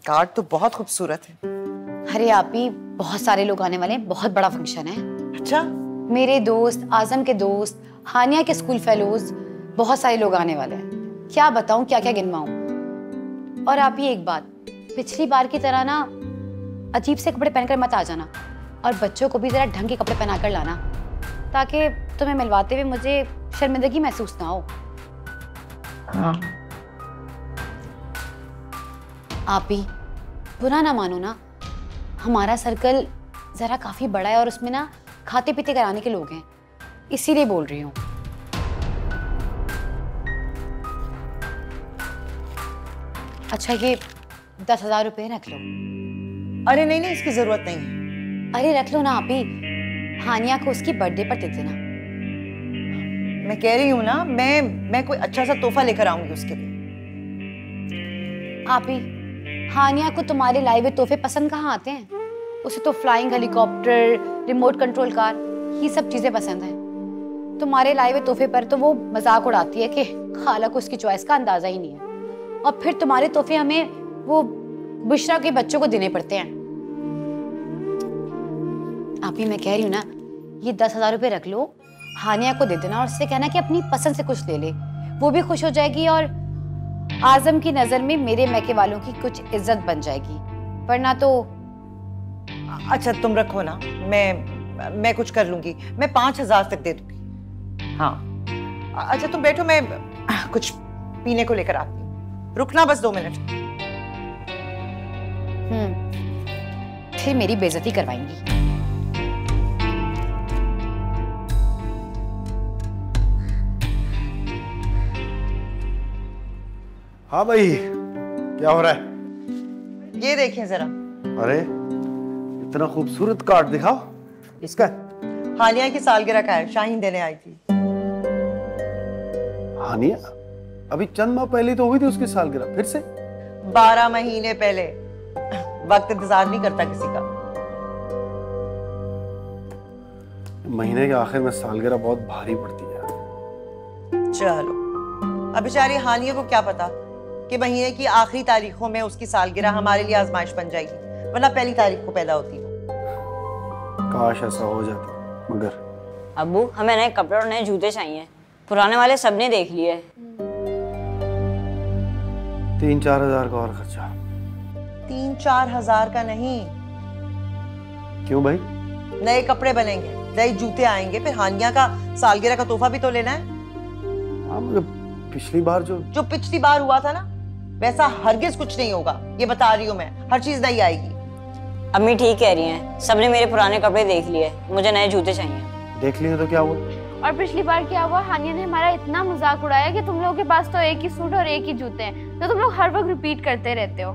Card तो बहुत खूबसूरत है। अरे आप ही, बहुत सारे लोग आने वाले हैं, बहुत बड़ा फंक्शन है। अच्छा, मेरे दोस्त, आजम के दोस्त, हानिया के स्कूल फेलोज, बहुत सारे लोग आने वाले हैं। क्या बताऊं, क्या क्या गिनवाऊं। और आप ही एक बात, पिछली बार की तरह ना अजीब से कपड़े पहनकर मत आ जाना, और बच्चों को भी जरा ढंग के कपड़े पहनाकर लाना, ताकि तुम्हें मिलवाते हुए मुझे शर्मिंदगी महसूस ना हो। हाँ। आप ही बुरा ना मानो ना, हमारा सर्कल जरा काफी बड़ा है और उसमें ना खाते पीते कराने के लोग हैं, इसीलिए बोल रही हूँ। अच्छा, ये 10,000 रुपए रख लो। अरे नहीं नहीं, इसकी जरूरत नहीं है। अरे रख लो ना आप ही, हानिया को उसकी बर्थडे पर दे देना। मैं कह रही हूँ ना, मैं कोई अच्छा सा तोहफा लेकर आऊंगी उसके लिए। आप ही, हानिया को तुम्हारे लाए हुए तोहफे पसंद कहाँ आते हैं? उसे तो flying helicopter, remote control car, ये सब चीजें पसंद हैं। तुम्हारे लाए हुए तोहफे पर तो वो मजाक उड़ाती है कि खाला को उसकी चॉइस का अंदाजा ही नहीं है, और फिर तुम्हारे तोहफे हमें वो बुशरा के बच्चों को देने पड़ते हैं। आप ही, मैं कह रही हूँ ना, ये 10,000 रुपए रख लो, हानिया को दे देना और उससे कहना कि अपनी पसंद से कुछ ले ले, वो भी खुश हो जाएगी और आजम की नजर में मेरे मैके वालों की कुछ इज्जत बन जाएगी। वरना तो अच्छा तुम रखो ना, मैं कुछ कर लूंगी, मैं 5,000 तक दे दूंगी। हाँ अच्छा तुम बैठो, मैं कुछ पीने को लेकर आती हूँ, रुकना बस 2 मिनट। फिर मेरी बेइज्जती करवाएंगी। हाँ भाई, क्या हो रहा है? ये देखें जरा। अरे इतना खूबसूरत कार्ड दिखाओ। इसका हानिया की सालगिरह का है, शाहीन देने आई थी। हानिया? अभी चंद माह पहले तो हुई थी उसकी सालगिरह, फिर से 12 महीने पहले। वक्त इंतजार नहीं करता किसी का। महीने के आखिर में सालगिरह बहुत भारी पड़ती है। चलो, अब बेचारी हानिया को क्या पता कि महीने की आखिरी तारीखों में उसकी सालगिरह हमारे लिए आजमाइश बन जाएगी, वरना पहली तारीख को पैदा होती हो। काश ऐसा हो जाता, मगर अब्बू, हमें नए कपड़े और नए जूते चाहिए, पुराने वाले सबने देख लिए। 3-4 हजार का और खर्चा। 3-4 हजार का नहीं। क्यों भाई? नए कपड़े बनेंगे, नए जूते आएंगे, फिर हानिया का सालगिरह का तोहफा भी तो लेना है। हाँ, मुझे पिछली बार जो पिछली बार हुआ था ना, वैसा हरगिज कुछ नहीं होगा, ये बता रही हूँ मैं। हर चीज नई आएगी। अम्मी ठीक कह रही हैं, सबने मेरे पुराने कपड़े देख लिए, मुझे नए जूते चाहिए। देख लिए तो क्या हुआ? और पिछली बार क्या हुआ, हानिया ने हमारा इतना मजाक उड़ाया कि तुम लोगों के पास तो एक ही सूट और एक ही जूते हैं, तो तुम लोग हर वक्त रिपीट करते रहते हो।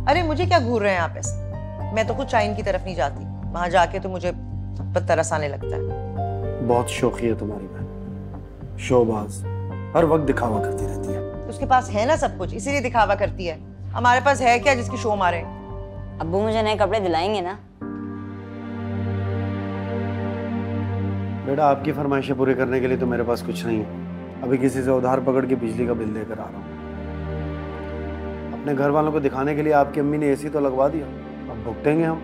अरे मुझे क्या घूर रहे हैं आप ऐसे? मैं तो खुद शाहीन की तरफ नहीं जाती, वहां जाके तो मुझे तरस आने लगता है। बहुत शौकी है तुम्हारी बहन, शोबाज, हर वक्त दिखावा करती रहती है। उसके पास है ना सब कुछ, इसीलिए दिखावा करती है। हमारे पास है क्या जिसकी शो मारे? अब्बू, मुझे नए कपड़े दिलाएंगे ना? बेटा, आपकी फरमाइशें पूरी करने के लिए तो मेरे पास कुछ नहीं है। अभी किसी से उधार पकड़ के बिजली का बिल देकर आ रहा हूँ। अपने घर वालों को दिखाने के लिए आपकी अम्मी ने एसी तो लगवा दिया, अब भुगतेंगे हम।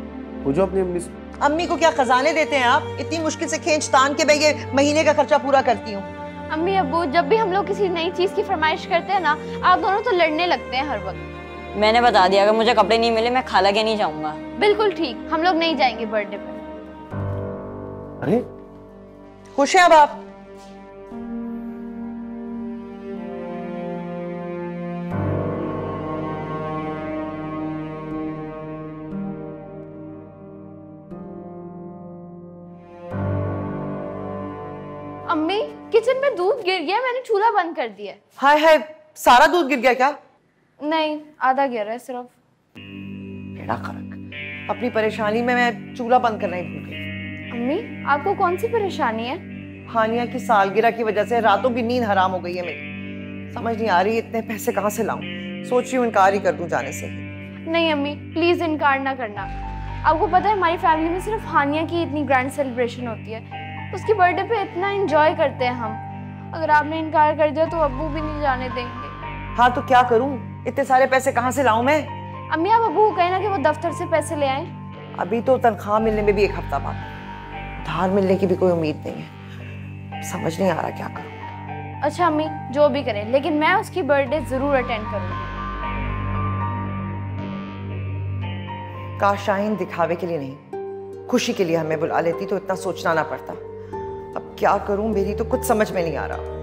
पूछो अपनी अम्मी से। अम्मी को क्या खजाने देते हैं आप? इतनी मुश्किल से खींच तान के मैं ये महीने का खर्चा पूरा करती हूँ। अम्मी अब्बू, जब भी हम लोग किसी नई चीज की फरमाइश करते हैं ना, आप दोनों तो लड़ने लगते हैं हर वक्त। मैंने बता दिया, अगर मुझे कपड़े नहीं मिले मैं खाला के नहीं जाऊंगा। बिल्कुल ठीक, हम लोग नहीं जाएंगे बर्थडे पर। अरे खुश हैं अब आप? अम्मी, किचन में दूध गिर गया, मैंने चूल्हा बंद कर दिया। हाय हाय, सारा दूध गिर गया क्या? नहीं, आधा गिरा है सिर्फ। बेड़ा खरक, अपनी परेशानी में मैं चूल्हा बंद करना ही भूल गई। अम्मी, आपको कौन सी परेशानी है? हानिया की सालगिरह की वजह से रातों की नींद हराम हो गई है मेरी। समझ नहीं आ रही इतने पैसे कहाँ से लाऊं। सोच रही हूँ इनकार ही कर दूं जाने से। नहीं अम्मी, प्लीज इनकार ना करना। आपको पता है हमारी फैमिली में सिर्फ हानिया की इतनी ग्रैंड सेलिब्रेशन होती है, उसकी बर्थडे पे इतना एंजॉय करते हैं हम। अगर आपने इनकार कर दिया तो अब्बू भी नहीं जाने देंगे। हाँ तो क्या करूं, इतने सारे पैसे कहाँ से लाऊं मैं? अम्मी आप अबू को कहे ना कि वो दफ्तर से पैसे ले आए। अभी तो तनख्वाह मिलने में भी एक हफ्ता बाद, उधार मिलने की भी कोई उम्मीद नहीं है। समझ नहीं आ रहा क्या करूं। अच्छा अम्मी जो भी करें, लेकिन मैं उसकी बर्थडे जरूर अटेंड करूंगी। काश शाहीन दिखावे के लिए नहीं, खुशी के लिए हमें बुला लेती तो इतना सोचना ना पड़ता। अब क्या करूं, मेरी तो कुछ समझ में नहीं आ रहा।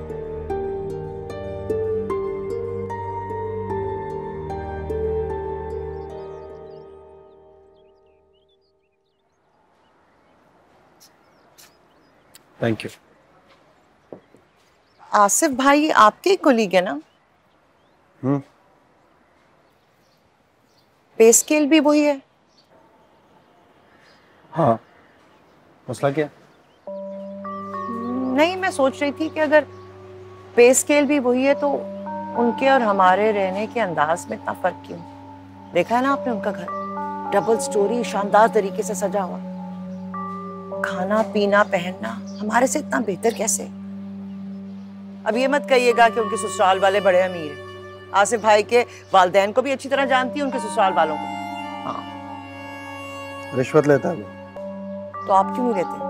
Thank you. आसिफ भाई आपके कोलीग है ना? पे स्केल भी वही है? हाँ, मसला क्या? नहीं, मैं सोच रही थी कि अगर पे स्केल भी वही है तो उनके और हमारे रहने के अंदाज में इतना फर्क क्यों? देखा है ना आपने उनका घर, डबल स्टोरी, शानदार तरीके से सजा हुआ। खाना पीना पहनना हमारे से इतना बेहतर कैसे? अब ये मत कहिएगा कि उनके ससुराल वाले बड़े अमीर हैं। आसिफ भाई के वालिदैन को भी अच्छी तरह जानती है, उनके ससुराल वालों को। हाँ। रिश्वत लेता है वो? तो आप क्यों नहीं लेते?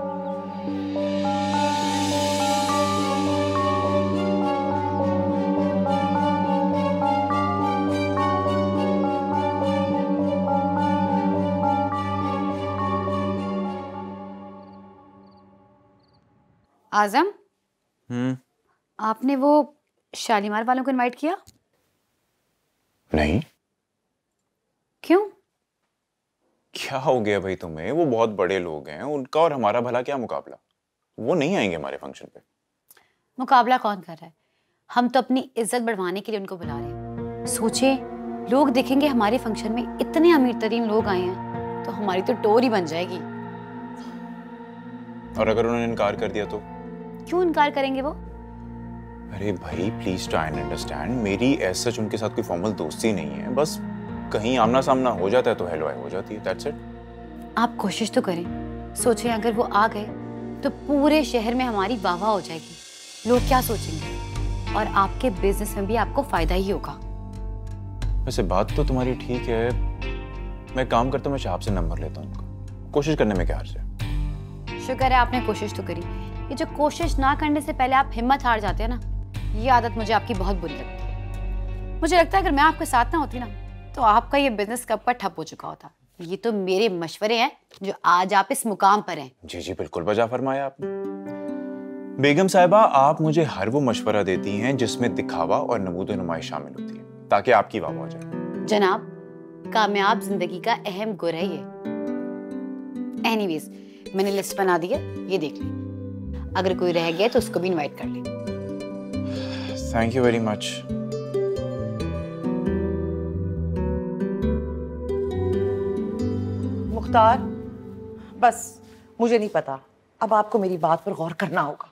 आजम, आपने वो शालीमार वालों को इनवाइट किया? नहीं। क्यों? क्या हो गया भाई तुम्हें? वो बहुत बड़े लोग हैं, उनका और हमारा भला क्या मुकाबला? वो नहीं आएंगे हमारे फंक्शन पे। मुकाबला कौन कर रहा है? हम तो अपनी इज्जत बढ़वाने के लिए उनको बुला रहे हैं। सोचे लोग देखेंगे हमारे फंक्शन में इतने अमीर तरीन लोग आए हैं तो हमारी तो टोर ही बन जाएगी। और अगर उन्होंने इनकार कर दिया तो? क्यों इनकार करेंगे वो? अरे भाई प्लीज ट्राई एंड अंडरस्टैंड, मेरी ऐसा उनके साथ कोई फॉर्मल दोस्ती नहीं है, बस कहीं आमना सामना हो जाता है तो हेलो हाय हो जाती है, दैट्स इट। आप कोशिश तो करें। सोचें अगर वो आ गए तो पूरे शहर में हमारी वाहवाह हो जाएगी। लोग क्या सोचेंगे? और आपके बिजनेस में भी आपको फायदा ही होगा। वैसे बात तो तुम्हारी ठीक है, मैं काम करता हूँ, मैं शहाब से नंबर लेता हूँ उनका। कोशिश करने में क्या हर्ज है? शुक्र है आपने कोशिश तो करी। ये जो कोशिश ना करने से पहले आप हिम्मत हार जाते हैं ना, ये आदत मुझे आपकी बहुत बुरी लगती है। मुझे लगता है अगर मैं आपके साथ ना होती ना तो आपका ये बिजनेस कब का ठप हो चुका होता। ये तो मेरे मशवरे हैं जो आज आप इस मुकाम पर हैं। जी जी बिल्कुल बजा फरमाया आपने। बेगम साहिबा, आप मुझे हर वो मशवरा देती हैं जिसमें दिखावा और नमूद नुमाइश शामिल होती है ताकि आपकी वाह हो जाए। जनाब, कामयाब जिंदगी का अहम गुर है ये। एनीवेज, मैंने लिस्ट बना दी है, ये देख लें। अगर कोई रह गया तो उसको भी इनवाइट कर लें। Thank you very much. Mukhtar, बस मुझे नहीं पता, अब आपको मेरी बात पर गौर करना होगा।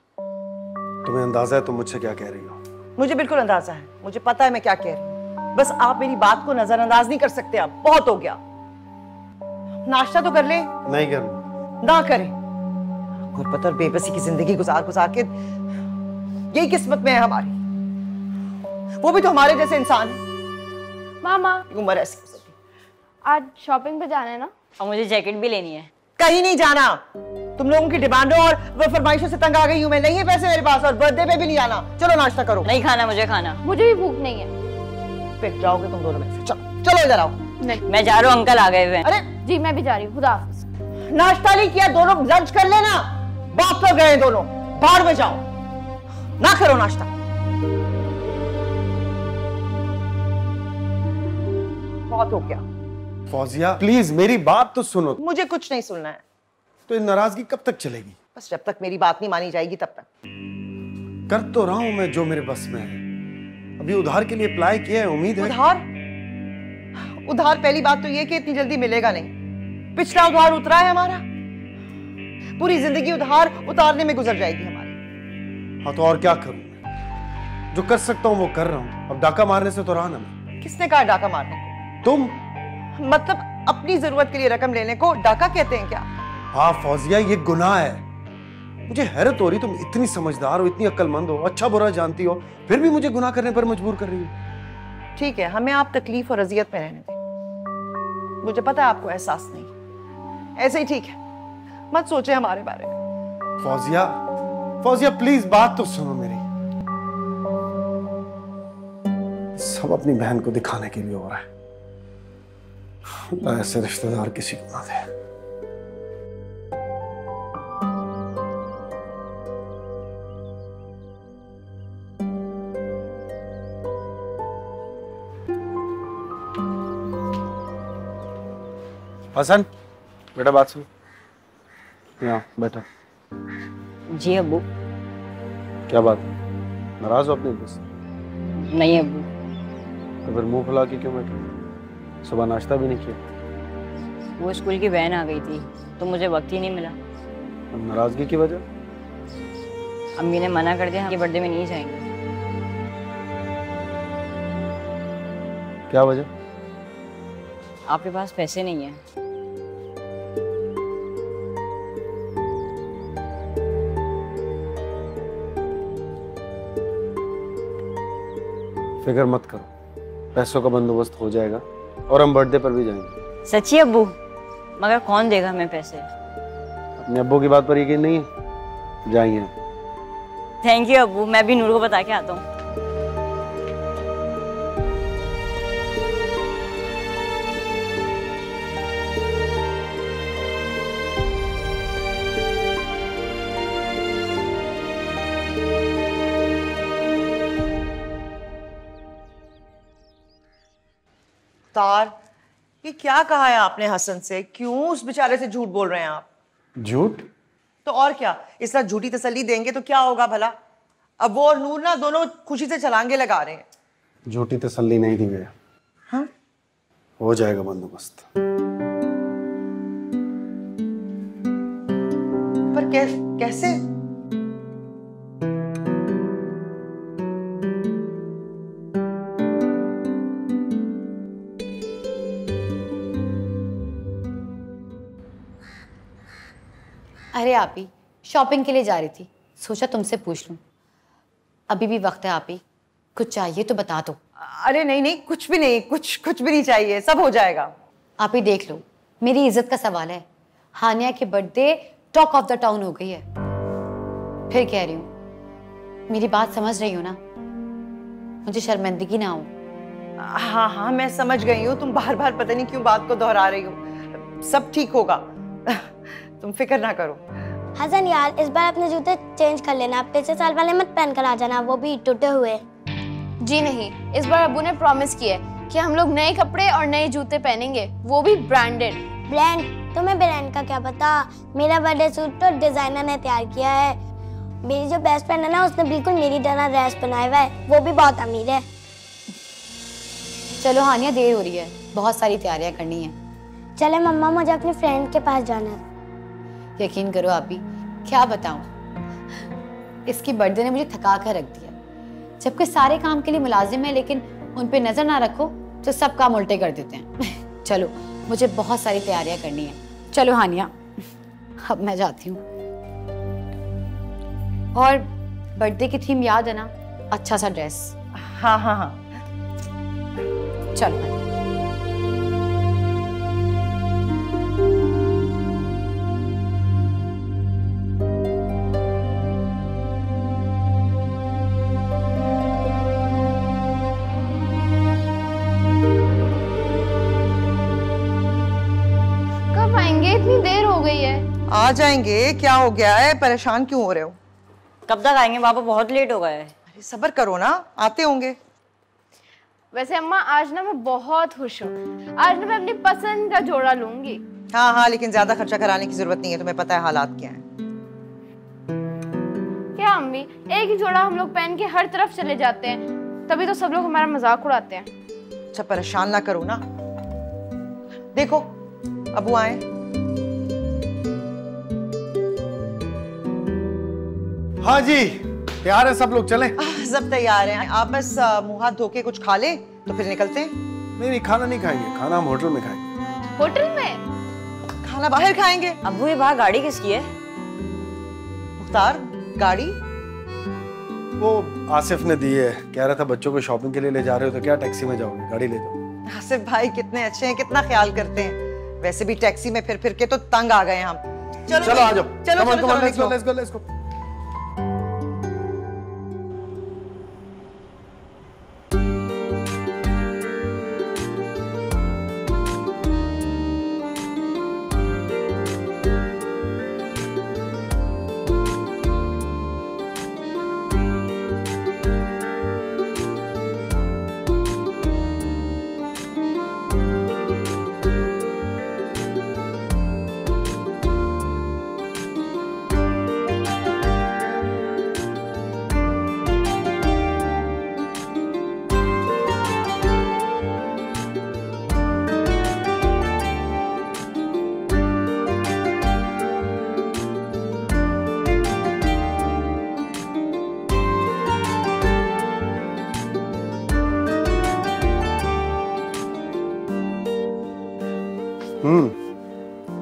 तुम्हें अंदाजा है तुम मुझसे क्या कह रही हो? मुझे बिल्कुल अंदाजा है, मुझे पता है मैं क्या कह रही हूँ। बस आप मेरी बात को नजरअंदाज नहीं कर सकते। अब बहुत हो गया। नाश्ता तो कर ले। नहीं करूँ। ना करें। गुर्बत और बेबसी की जिंदगी गुजार गुजार के यही किस्मत में है हमारी। वो भी तो हमारे जैसे इंसान है। मामा, उम्र ऐसी गुजरी। आज शॉपिंग पे जाना है ना? और मुझे जैकेट भी लेनी है। कहीं नहीं जाना। तुम लोगों की डिमांडों और फरमाइशों से तंग आ गई हूं मैं। नहीं है पैसे मेरे पास और बर्थडे पे भी नहीं आना। चलो नाश्ता करो। नहीं खाना मुझे खाना। मुझे भी भूख नहीं है। फिर जाओगे तुम दोनों में से। चलो चलो इधर आओ। नहीं, मैं जा रहा हूँ, अंकल आ गए हुए हैं। अरे जी मैं भी जा रही हूँ। खुदा हाफिज। नाश्ता नहीं किया, दोनों लंच कर लेना। बाप तो गए दोनों, बाहर में जाओ। ना करो नाश्ता। बहुत हो गया। फौजिया प्लीज मेरी बात तो सुनो। मुझे कुछ नहीं सुनना है। तो ये नाराजगी कब तक चलेगी? बस जब तक मेरी बात नहीं मानी जाएगी तब तक। कर तो रहा हूं मैं जो मेरे बस में है। अभी उधार के लिए अप्लाई किया है, उम्मीद है। उधार? उधार पहली बात तो ये कि इतनी जल्दी मिलेगा नहीं। पिछला उधार उतरा है हमारा। पूरी जिंदगी उधार उतारने में गुजर जाएगी हमारी। हाँ तो और क्या करूं मैं? जो कर सकता हूं वो कर रहा हूं। अब डाका मारने से तो रहा ना मैं। किसने कहा डाका मारने को? तुम। मतलब अपनी जरूरत के लिए रकम लेने को डाका कहते हैं क्या? हाँ फौजिया, ये गुनाह है। मुझे हैरत हो रही, तुम इतनी समझदार हो, इतनी अक्लमंद हो, अच्छा बुरा जानती हो, फिर भी मुझे गुनाह करने पर मजबूर कर रही हो। ठीक है, हमें आप तकलीफ और अजियत में रहने दें। मुझे पता है आपको एहसास नहीं, ऐसे ही ठीक है, मत सोचे हमारे बारे में। फौजिया, फौजिया प्लीज बात तो सुनो मेरी। सब अपनी बहन को दिखाने के लिए हो रहा है। अल्लाह ऐसे रिश्तेदार किसी को ना दे। हसन, बेटा बात सुन। यहाँ बैठा। जी अब्बू। क्या बात, नाराज हो अपने दोस्त? नहीं अब्बू। तो फिर मुंह फुला के क्यों बैठे? सुबह नाश्ता भी नहीं किया? वो स्कूल की वैन आ गई थी तो मुझे वक्त ही नहीं मिला। नाराजगी की वजह? अम्मी ने मना कर दिया कि बर्थडे में नहीं जाएंगे। क्या वजह? आपके पास पैसे नहीं है। फिक्र मत करो, पैसों का बंदोबस्त हो जाएगा और हम बर्थडे पर भी जाएंगे। सच्ची अब्बू? मगर कौन देगा हमें पैसे? अपने अब्बू की बात पर यकीन नहीं है? जाएंगे। थैंक यू अब्बू, मैं भी नूर को बता के आता हूँ। तार, ये क्या कहा है आपने हसन से? क्यों उस बेचारे से झूठ बोल रहे हैं आप? झूठ? तो और क्या, इस तरह झूठी तसल्ली देंगे तो क्या होगा भला? अब वो और नूर ना दोनों खुशी से छलांगे लगा रहे हैं। झूठी तसल्ली नहीं दी गई। हाँ? हो जाएगा बंदोबस्त। पर कैसे? अरे आप ही शॉपिंग के लिए जा रही थी, सोचा तुमसे पूछ लूं। अभी भी वक्त है आप ही, कुछ चाहिए तो बता दो। अरे नहीं नहीं, कुछ भी नहीं, कुछ भी नहीं चाहिए, सब हो जाएगा। आप ही देख लो, मेरी इज्जत का सवाल है। हानिया की birthday talk of the town हो गई है। फिर कह रही हूँ, मेरी बात समझ रही हो ना? मुझे शर्मिंदगी ना हो। हाँ हाँ, मैं समझ गई हूँ। तुम बार बार पता नहीं क्यों बात को दोहरा रही हो। सब ठीक होगा, तुम फिक्र ना करो। हसन यार, इस बार अपने जूते चेंज कर लेना, पिछले साल वाले मत पहन कर आ जाना, वो भी टूटे हुए। जी नहीं, इस बार अब्बू ने प्रॉमिस किया है कि हम लोग नए कपड़े और नए जूते पहनेंगे, वो भी ब्रांडेड। ब्रांड? तुम्हें ब्रांड का क्या पता? मेरा बर्थडे सूट तो डिजाइनर ने तैयार किया है। मेरी जो बेस्ट फ्रेंड है ना, उसने बिल्कुल मेरी तरह ड्रेस बनाया हुआ है, वो भी बहुत अमीर है। चलो हानिया, देर हो रही है, बहुत सारी तैयारियां करनी है। चले मम्मा, मुझे अपनी फ्रेंड के पास जाना है। यकीन करो आप ही, क्या बताऊं, इसकी बर्थडे ने मुझे थका कर रख दिया। जबकि सारे काम के लिए मुलाजिम है, लेकिन उन पे नजर ना रखो तो सब काम उल्टे कर देते हैं। चलो, मुझे बहुत सारी तैयारियां करनी है। चलो हानिया, अब मैं जाती हूँ। और बर्थडे की थीम याद है ना? अच्छा सा ड्रेस। हाँ हाँ हाँ, चलो। कब आएंगे? इतनी देर हो गई है। आ जाएंगे, क्या हो गया है? परेशान क्यों हो रहे हो? कब तक आएंगे? पापा बहुत लेट हो गए है। अरे सब्र करो ना, आते होंगे। वैसे अम्मा, आज ना मैं बहुत खुश हूँ। आज ना मैं अपनी पसंद का जोड़ा लूंगी। हाँ हाँ, लेकिन ज्यादा खर्चा कराने की जरूरत नहीं है, तुम्हें पता है हालात क्या हैं। क्या अम्मी, एक ही जोड़ा हम लोग पहन के हर तरफ चले जाते हैं, तभी तो सब लोग हमारा मजाक उड़ाते हैं। अच्छा, परेशान ना करो ना। देखो, अबू आए। हाँ जी, तैयार है सब लोग, चलें? सब तैयार हैं, आप बस मुंह हाथ धो के कुछ खा ले तो फिर निकलते हैं। नहीं नहीं, खाना नहीं खाएंगे, खाना हम होटल में खाएंगे। होटल में? खाना बाहर खाएंगे। अब्बू, ये बाहर गाड़ी किसकी है? मुख्तार, गाड़ी? वो आसिफ ने दी है, कह रहा था बच्चों को शॉपिंग के लिए ले जा रहे हो तो क्या टैक्सी में जाओगे, गाड़ी ले जाओ। आसिफ भाई कितने अच्छे हैं, कितना ख्याल करते हैं। वैसे भी टैक्सी में फिर फिर के तो तंग आ गए हम। चलो आ जाओ, चलो come on, चलो come on, let's चलो go, let's go, let's go.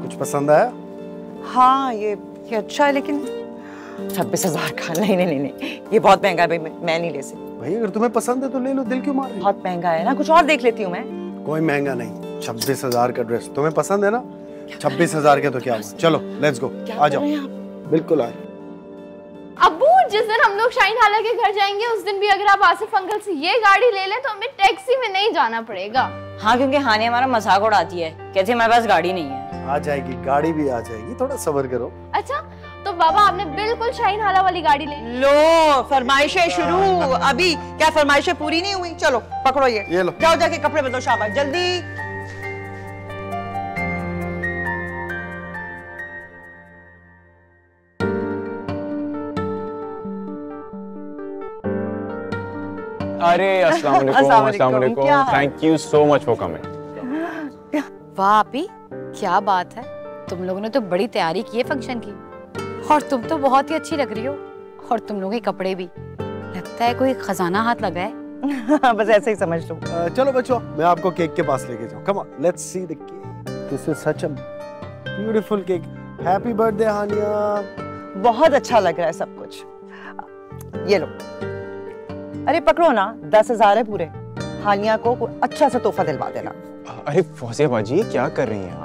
कुछ पसंद आया? हाँ ये अच्छा है, लेकिन 26,000 का नहीं नहीं नहीं नहीं, ये बहुत महंगा है भाई, मैं नहीं ले सकती। भाई अगर तुम्हें पसंद है तो ले लो, दिल क्यों मार रही हो? बहुत महंगा है ना, कुछ और देख लेती हूँ मैं। कोई महंगा नहीं, 26,000 का ड्रेस तुम्हें पसंद है ना? 26,000 के तो क्या हुआ, चलो लेट्स गो, आ जाओ। बिल्कुल आ जाओ। अब्बू, जिस दिन हम लोग शाहीन हाला के घर जाएंगे उस दिन भी अगर आप आसिफ अंकल से ये गाड़ी ले लें तो हमें टैक्सी में नहीं जाना पड़ेगा। हाँ, क्योंकि हानिया हमारा मजाक उड़ाती है, कहती है हमारे पास गाड़ी नहीं है। आ जाएगी, गाड़ी भी आ जाएगी, थोड़ा सब्र करो। अच्छा, तो बाबा आपने बिल्कुल शाहीन हाला वाली गाड़ी ले ली। लो फरमाइशें शुरू, अभी क्या फरमाइशें पूरी नहीं हुई? चलो पकड़ो ये लो, जाओ जाके कपड़े बदलो, शाबाश जल्दी। अरे अस्सलाम वालेकुम, thank you so much for coming. वाह आपी, क्या बात है, तुम लोगों ने तो बड़ी तैयारी की है फंक्शन की, और तुम तो बहुत ही अच्छी लग रही हो, और तुम लोगों के कपड़े भी, लगता है कोई खजाना हाथ लगा है। बस ऐसे ही समझ लो। चलो बच्चों, मैं आपको केक के पास लेके जाऊं। Come on, let's see the cake. This is such a beautiful cake. Happy birthday Hania. बहुत अच्छा लग रहा है सब कुछ, ये लो। अरे पकड़ो ना, 10,000 है पूरे, हानिया को अच्छा सा तोहफा दिलवा देना। अरे फौजिया बाजी, क्या कर रही हैं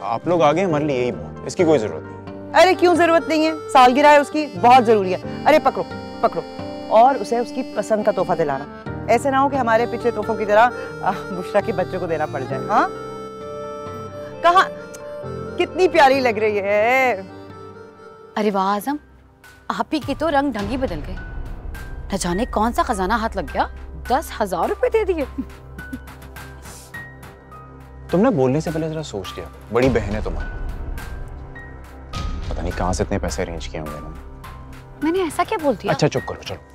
आप लोग आ गए हमारे लिए, यही बहुत, इसकी कोई जरूरत नहीं। अरे क्यों जरूरत नहीं है, सालगिरह है उसकी, बहुत जरूरी है। अरे पकड़ो पकड़ो, और उसे उसकी पसंद का तोहफा दिलाना, ऐसे ना हो कि हमारे पीछे तोहफों की तरह बुशरा के बच्चों को देना पड़ जाए। हाँ कहाँ, कितनी प्यारी लग रही है। अरे वाह आजम, आप ही के तो रंग ढंग ही बदल गए, न जाने कौन सा खजाना हाथ लग गया, 10,000 रुपए दे दिए। तुमने बोलने से पहले जरा सोच लिया, बड़ी बहन है तुम्हारी, पता नहीं कहां से इतने पैसे अरेंज किए होंगे ना। मैंने ऐसा क्या बोल दिया? अच्छा चुप करो, चलो।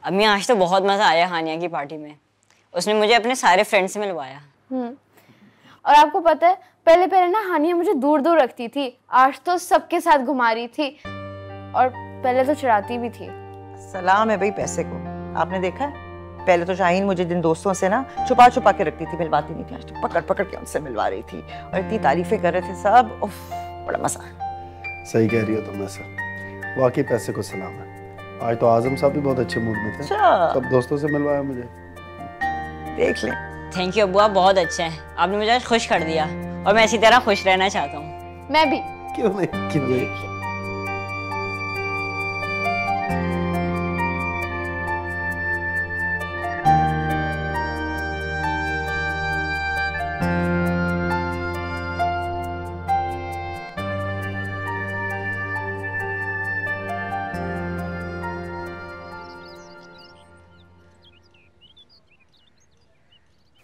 अम्मी, आज तो बहुत मजा आया हानिया की पार्टी में, उसने मुझे अपने सारे फ्रेंड से मिलवाया। और आपको पता है, पहले पहले ना हानिया मुझे दूर दूर रखती थी, आज तो सबके साथ घुमा रही थी, और पहले तो चिढ़ाती भी थी। सलाम है भाई पैसे को, आपने देखा है, पहले तो शाहीन मुझे जिन दोस्तों से ना छुपा छुपा के रखती थी, मिलवाती नहीं थी, आज तो पकड़ पकड़ के उनसे मिलवा रही थी, और इतनी तारीफें कर रहे थे सब, उफ, बड़ा मजा। सही कह रही हो तुम ऐसा, वाकई पैसे को सलाम है। आज तो आजम साहब भी बहुत अच्छे मूड में थे, सब दोस्तों से मिलवाया मुझे। देख ले। थैंक यू अब्बू, आप बहुत अच्छे हैं, आपने मुझे आज खुश कर दिया, और मैं इसी तरह खुश रहना चाहता हूँ। मैं भी। क्यों नहीं।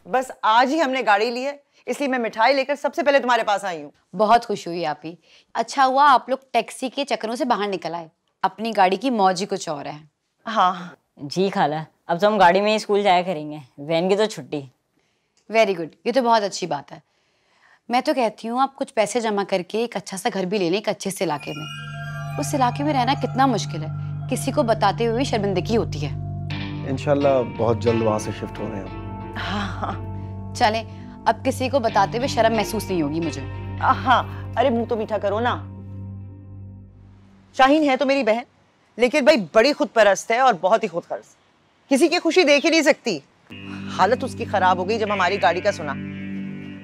बस आज ही हमने गाड़ी ली है, इसलिए मैं मिठाई लेकर सबसे पहले तुम्हारे पास आई हूँ। बहुत खुश हुई आप ही। अच्छा हुआ आप लोग टैक्सी के चक्करों से बाहर निकल आए, अपनी गाड़ी की मौज ही कुछ और है। हाँ जी खाला, अब तो हम गाड़ी में ही स्कूल जाया करेंगे, वैन की तो छुट्टी। वेरी गुड, ये तो बहुत अच्छी बात है। मैं तो कहती हूँ आप कुछ पैसे जमा करके एक अच्छा सा घर भी ले लें एक अच्छे से इलाके में। उस इलाके में रहना कितना मुश्किल है, किसी को बताते हुए शर्मिंदगी होती है। इंशाल्लाह बहुत जल्द वहाँ से शिफ्ट हो रहे हैं। हाँ चलें, अब किसी को बताते हुए शर्म महसूस नहीं होगी मुझे। हाँ, अरे मुंह तो मीठा करो ना। शाहीन है तो मेरी बहन, लेकिन भाई बड़ी खुद परस्त है और बहुत ही खुद गर्ज। किसी की खुशी देख ही नहीं सकती। हालत उसकी खराब हो गई जब हमारी गाड़ी का सुना।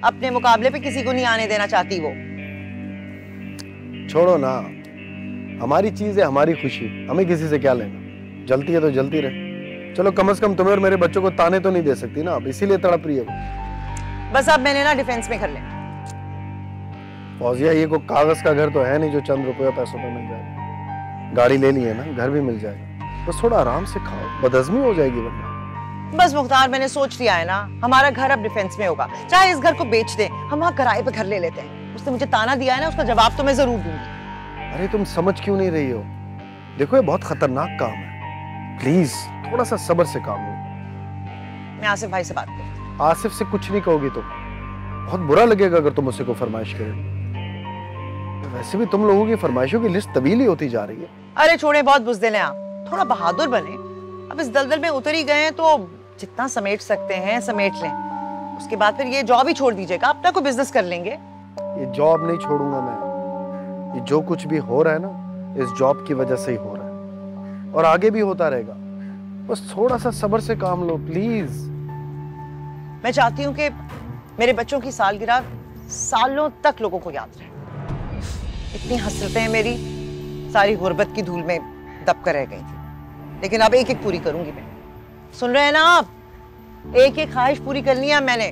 अपने मुकाबले पे किसी को नहीं आने देना चाहती वो। छोड़ो ना, हमारी चीज है हमारी खुशी, हमें किसी से क्या लेना। जलती है तो जलती रहे। चलो कम से कम तुम्हें और मेरे बच्चों को ताने तो नहीं दे सकती ना, अब इसीलिए तड़प रही है। बस अब मैंने ना डिफेंस में कर लिया। फौजिया, ये कोई कागज का घर तो है नहीं जो चंद रुपये पैसों पे मिल जाए। गाड़ी ले ली है ना, घर भी मिल जाएगा। बस थोड़ा आराम से खाओ, बदहजमी हो जाएगी वरना। बस मुख्तार, मैंने सोच लिया है ना, हमारा घर अब डिफेंस में होगा। चाहे इस घर को बेच दें, हम वहाँ किराए पे घर ले लेते हैं। उसने मुझे ताना दिया है ना, उसका जवाब तो मैं जरूर दूंगी। अरे तुम समझ क्यों नहीं रही हो? देखो ये बहुत खतरनाक काम है, प्लीज थोड़ा सा सब्र से काम लो। मैं आसिफ भाई से बात करूँ। आसिफ से कुछ नहीं कहोगी तुम, बहुत बुरा लगेगा अगर तुम उससे को फरमाइश करोगे। वैसे भी तुम लोगों की फरमाइशों की लिस्ट तवील ही होती जा रही है। अरे छोड़े, बहुत बुज़दिल हैं आप, थोड़ा बहादुर बने। अब इस दलदल में उतर ही गए हैं तो जितना समेट सकते हैं समेट लें। उसके बाद फिर ये जॉब ही छोड़ दीजिएगा, अपना कोई बिजनेस कर लेंगे। ये जॉब नहीं छोड़ूंगा मैं। ये जो कुछ भी हो रहा है ना, इस जॉब की वजह से ही हो रहा है और आगे भी होता रहेगा। बस थोड़ा सा सब्र से काम लो प्लीज। मैं चाहती हूँ कि मेरे बच्चों की सालगिरह सालों तक लोगों को याद रहे। इतनी हसरतें मेरी सारी गुर्बत की धूल में दब कर रह गई थी, लेकिन अब एक एक पूरी करूंगी मैं। सुन रहे हैं ना आप? एक एक ख्वाहिश पूरी करनी है मैंने,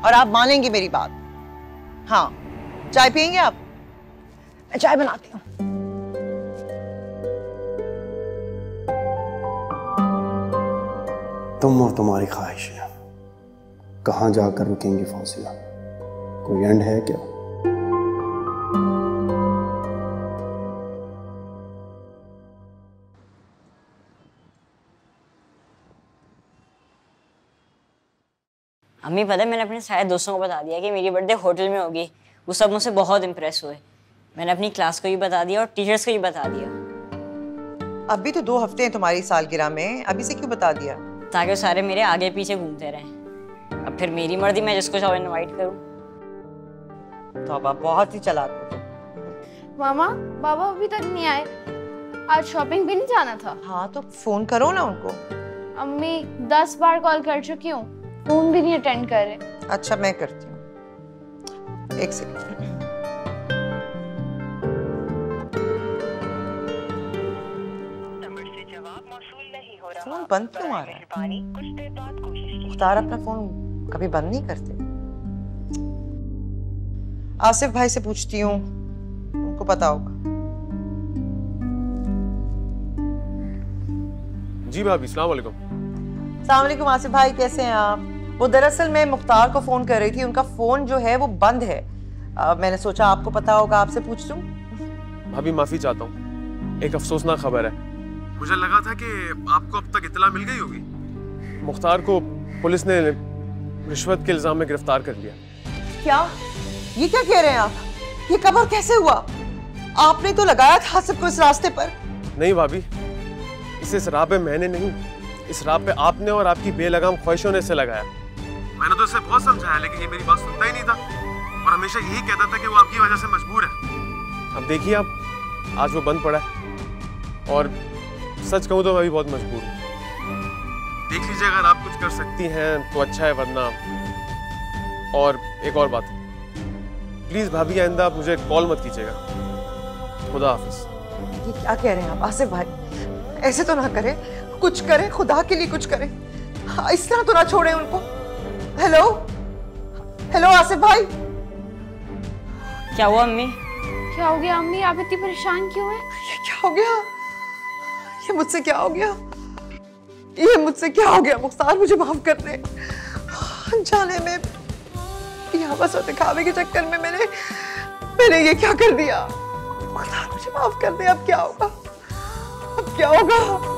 और आप मानेंगे मेरी बात। हाँ, चाय पियेंगे आप? मैं चाय बनाती हूँ। तुम और तुम्हारी ख्वाहिशें कहाँ जाकर रुकेंगी फौजिया? कोई एंड है क्या? अम्मी पता है, मैंने अपने सारे दोस्तों को बता दिया कि मेरी बर्थडे होटल में होगी। वो सब मुझसे बहुत इम्प्रेस हुए। मैंने अपनी क्लास को भी बता दिया और टीचर्स को भी बता दिया। अभी तो 2 हफ्ते हैं तुम्हारी सालगिरह में, अभी से क्यों बता दिया? ताकि वो सारे मेरे आगे पीछे घूमते रहें। अब फिर मेरी मर्जी, मैं जिसको चाहो इनवाइट करूं। तौबा, बहुत ही चालाक हो तुम। मामा, बाबा अभी तक नहीं आए। आज शॉपिंग भी नहीं जाना था। हाँ तो फोन करो ना उनको। अम्मी 10 बार कॉल कर चुकी हूँ, फोन भी नहीं अटेंड कर रहे। अच्छा मैं करती हूँ, एक सेकंड। फोन बंद क्यों आ रहा है? मुख्तार अपना फोन कभी बंद नहीं करते। आसिफ भाई से पूछती हूँ, उनको पता होगा। जी भाभी, अस्सलाम वालेकुम। अस्सलाम वालेकुम आसिफ भाई, कैसे हैं आप? वो दरअसल मैं मुख्तार को फोन कर रही थी, उनका फोन जो है वो बंद है। मैंने सोचा आपको पता होगा, आपसे पूछ लूं। भाभी माफी चाहता हूँ, एक अफसोसनाक खबर है। मुझे लगा था कि आपको अब तक इत्तला मिल गई होगी। मुख्तार को पुलिस ने रिश्वत के इल्जाम में गिरफ्तार कर लिया। क्या? ये क्या कह रहे हैं आप? ये कब और कैसे हुआ? आपने तो लगाया था आसिफ को इस रास्ते पर। नहीं भाभी, इस राह पे मैंने नहीं, इस राह पे आपने और आपकी बेलगाम ख्वाहिशों ने इसे लगाया। मैंने तो इसे बहुत समझाया, लेकिन ये मेरी बात सुनता ही नहीं था और हमेशा यही कहता था कि वो आपकी वजह से मजबूर है। अब देखिए आप, आज वो बंद पड़ा है और सच कहूँ तो मैं भी बहुत मजबूर हूँ। देख लीजिए, अगर आप कुछ कर सकती हैं तो अच्छा है, वरना। और एक और बात, प्लीज भाभी आइंदा आप मुझे कॉल मत कीजिएगा। खुदा हाफिज। ये क्या कह रहे हैं आप आसिफ भाई? ऐसे तो ना करें, कुछ करें, खुदा के लिए कुछ करें। इस तरह तो ना छोड़ें उनको। हेलो हेलो आसिफ भाई। क्या हुआ अम्मी? क्या हो गया अम्मी, आप इतनी परेशान क्यों हैं? ये क्या हो गया? ये मुझसे क्या हो गया? ये मुझसे क्या हो गया? मुख्तार मुझे माफ कर दे। अनजाने में यहाँ बस और दिखावे के चक्कर में मैंने ये क्या कर दिया। खुदा मुझे माफ कर दे। अब क्या होगा, अब क्या होगा।